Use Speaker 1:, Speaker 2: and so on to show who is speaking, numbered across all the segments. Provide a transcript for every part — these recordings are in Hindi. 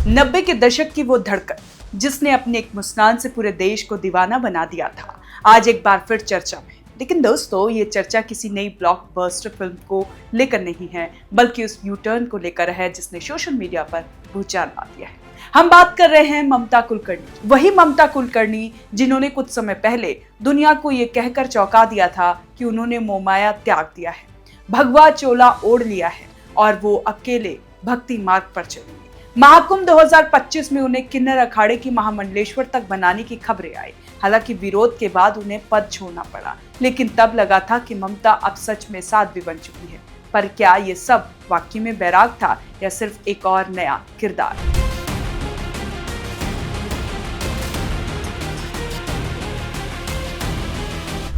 Speaker 1: 90 के दशक की वो धड़कन जिसने अपने एक मुस्कान से पूरे देश को दीवाना बना दिया था, आज एक बार फिर चर्चा में। लेकिन दोस्तों, ये चर्चा किसी नई ब्लॉकबस्टर फिल्म को लेकर नहीं है, बल्कि उस यू टर्न को लेकर है जिसने सोशल मीडिया पर भूचाल ला दिया है। हम बात कर रहे हैं ममता कुलकर्णी, वही ममता कुलकर्णी जिन्होंने कुछ समय पहले दुनिया को ये कहकर चौंका दिया था कि उन्होंने मोहमाया त्याग दिया है, भगवा चोला ओढ़ लिया है और वो अकेले भक्ति मार्ग पर चलेंगे। महाकुंभ 2025 में उन्हें किन्नर अखाड़े की महामंडलेश्वर तक बनाने की खबरें आई। हालांकि विरोध के बाद उन्हें पद छोड़ना पड़ा, लेकिन तब लगा था कि ममता अब सच में साध्वी बन चुकी है। पर क्या ये सब वाकई में बैराग था या सिर्फ एक और नया किरदार?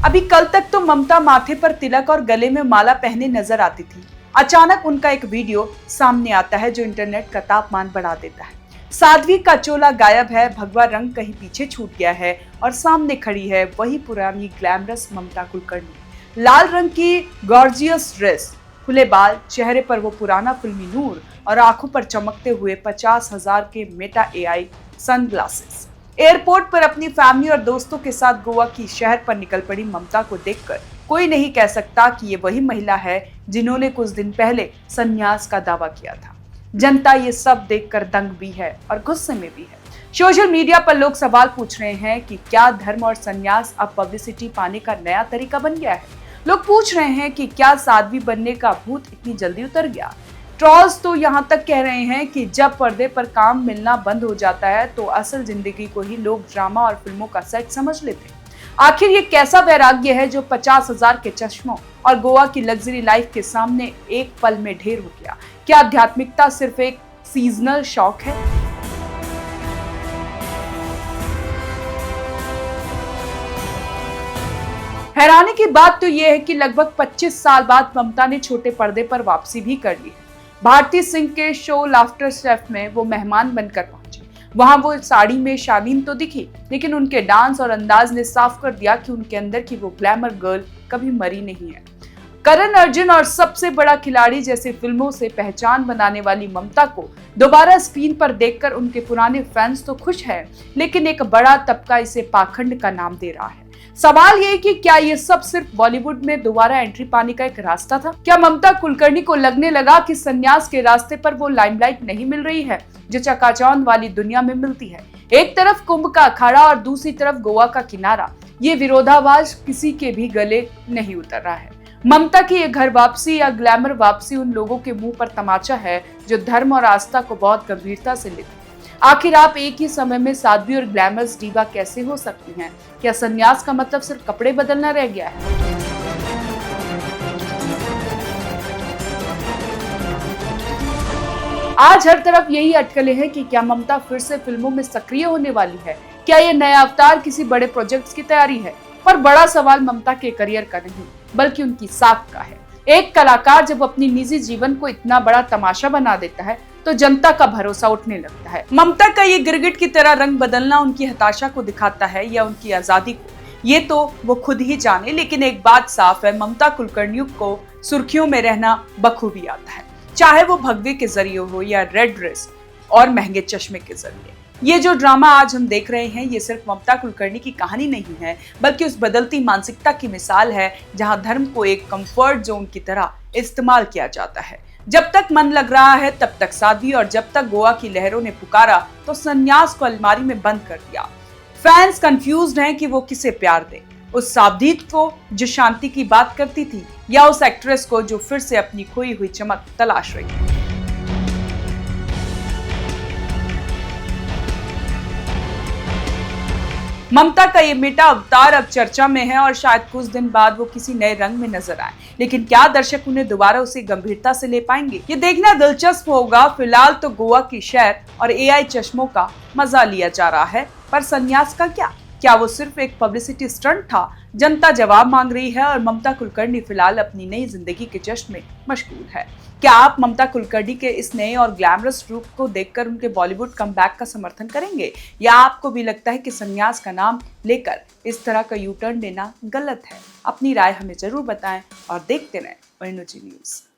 Speaker 1: अभी कल तक तो ममता माथे पर तिलक और गले में माला पहने नजर आती थी। अचानक उनका एक वीडियो सामने आता है जो इंटरनेट का तापमान बढ़ा देता है। साध्वी का चोला गायब है, भगवा रंग कहीं पीछे छूट गया है और सामने खड़ी है वही पुरानी ग्लैमरस ममता कुलकर्णी। लाल रंग की गॉर्जियस ड्रेस, खुले बाल, चेहरे पर वो पुराना फिल्मी नूर और आंखों पर चमकते हुए 50,000 के मेटा एआई सनग्लासेस। एयरपोर्ट पर अपनी फैमिली और दोस्तों के साथ गोवा की शहर पर निकल पड़ी ममता को देखकर कोई नहीं कह सकता कि ये वही महिला है जिन्होंने कुछ दिन पहले संन्यास का दावा किया था। जनता ये सब देखकर दंग भी है और गुस्से में भी है। सोशल मीडिया पर लोग सवाल पूछ रहे हैं कि क्या धर्म और संन्यास अब पब्लिसिटी पाने का नया तरीका बन गया है। लोग पूछ रहे हैं कि क्या साध्वी बनने का भूत इतनी जल्दी उतर गया। ट्रोल्स तो यहाँ तक कह रहे हैं कि जब पर्दे पर काम मिलना बंद हो जाता है तो असल जिंदगी को ही लोग ड्रामा और फिल्मों का सेट समझ लेते हैं। आखिर ये कैसा वैराग्य है जो 50,000 के चश्मों और गोवा की लग्जरी लाइफ के सामने एक पल में ढेर हो गया? क्या आध्यात्मिकता सिर्फ एक सीजनल शौक है? हैरानी की बात तो यह है कि लगभग 25 साल बाद ममता ने छोटे पर्दे पर वापसी भी कर ली है। भारती सिंह के शो लाफ्टर शेफ में वो मेहमान बनकर पहुंची। वहां वो साड़ी में शालीन तो दिखी, लेकिन उनके डांस और अंदाज ने साफ कर दिया कि उनके अंदर की वो ग्लैमर गर्ल कभी मरी नहीं है। करण अर्जुन और सबसे बड़ा खिलाड़ी जैसे फिल्मों से पहचान बनाने वाली ममता को दोबारा स्क्रीन पर देखकर उनके पुराने फैंस तो खुश हैं, लेकिन एक बड़ा तबका इसे पाखंड का नाम दे रहा है। सवाल ये कि क्या ये सब सिर्फ बॉलीवुड में दोबारा एंट्री पाने का एक रास्ता था? क्या ममता कुलकर्णी को लगने लगा कि संन्यास के रास्ते पर वो लाइमलाइट नहीं मिल रही है जो चकाचौंध वाली दुनिया में मिलती है? एक तरफ कुंभ का अखाड़ा और दूसरी तरफ गोवा का किनारा, ये विरोधाभास किसी के भी गले नहीं उतर रहा है। ममता की ये घर वापसी या ग्लैमर वापसी उन लोगों के मुंह पर तमाचा है जो धर्म और आस्था को बहुत गंभीरता से लेते हैं। आखिर आप एक ही समय में साध्वी और ग्लैमरस डीवा कैसे हो सकती हैं? क्या संन्यास का मतलब सिर्फ कपड़े बदलना रह गया है? आज हर तरफ यही अटकलें हैं कि क्या ममता फिर से फिल्मों में सक्रिय होने वाली है? क्या ये नया अवतार किसी बड़े प्रोजेक्ट्स की तैयारी है? पर बड़ा सवाल ममता के करियर का नहीं, बल्कि उनकी साख का है। एक कलाकार जब अपनी निजी जीवन को इतना बड़ा तमाशा बना देता है तो जनता का भरोसा उठने लगता है। ममता का ये गिरगिट की तरह रंग बदलना उनकी हताशा को दिखाता है या उनकी आजादी को, ये तो वो खुद ही जाने। लेकिन एक बात साफ है, ममता कुलकर्णी को सुर्खियों में रहना बखूबी आता है, चाहे वो भगवे के जरिए हो या रेड ड्रेस और महंगे चश्मे के जरिए। ये जो ड्रामा आज हम देख रहे हैं, ये सिर्फ ममता कुलकर्णी की कहानी नहीं है, बल्कि उस बदलती मानसिकता की मिसाल है जहां धर्म को एक कंफर्ट जोन की तरह इस्तेमाल किया जाता है। जब तक मन लग रहा है तब तक साध्वी, और जब तक गोवा की लहरों ने पुकारा तो संन्यास को अलमारी में बंद कर दिया। फैंस कंफ्यूज्ड हैं कि वो किसे प्यार दे, उस साध्वी को जो शांति की बात करती थी या उस एक्ट्रेस को जो फिर से अपनी खोई हुई चमक तलाश रही है। ममता का ये मेटा अवतार अब चर्चा में है और शायद कुछ दिन बाद वो किसी नए रंग में नजर आए। लेकिन क्या दर्शक उन्हें दोबारा उसी गंभीरता से ले पाएंगे? ये देखना दिलचस्प होगा। फिलहाल तो गोवा की शहर और एआई चश्मों का मजा लिया जा रहा है, पर संन्यास का क्या वो सिर्फ एक पब्लिसिटी स्टंट था? जनता जवाब मांग रही है और ममता कुलकर्णी फिलहाल अपनी नई जिंदगी के जश्न में मशगूल है। क्या आप ममता कुलकर्णी के इस नए और ग्लैमरस रूप को देखकर उनके बॉलीवुड कमबैक का समर्थन करेंगे, या आपको भी लगता है कि संन्यास का नाम लेकर इस तरह का यू टर्न लेना गलत है? अपनी राय हमें जरूर बताएं और देखते रहें ONG न्यूज़।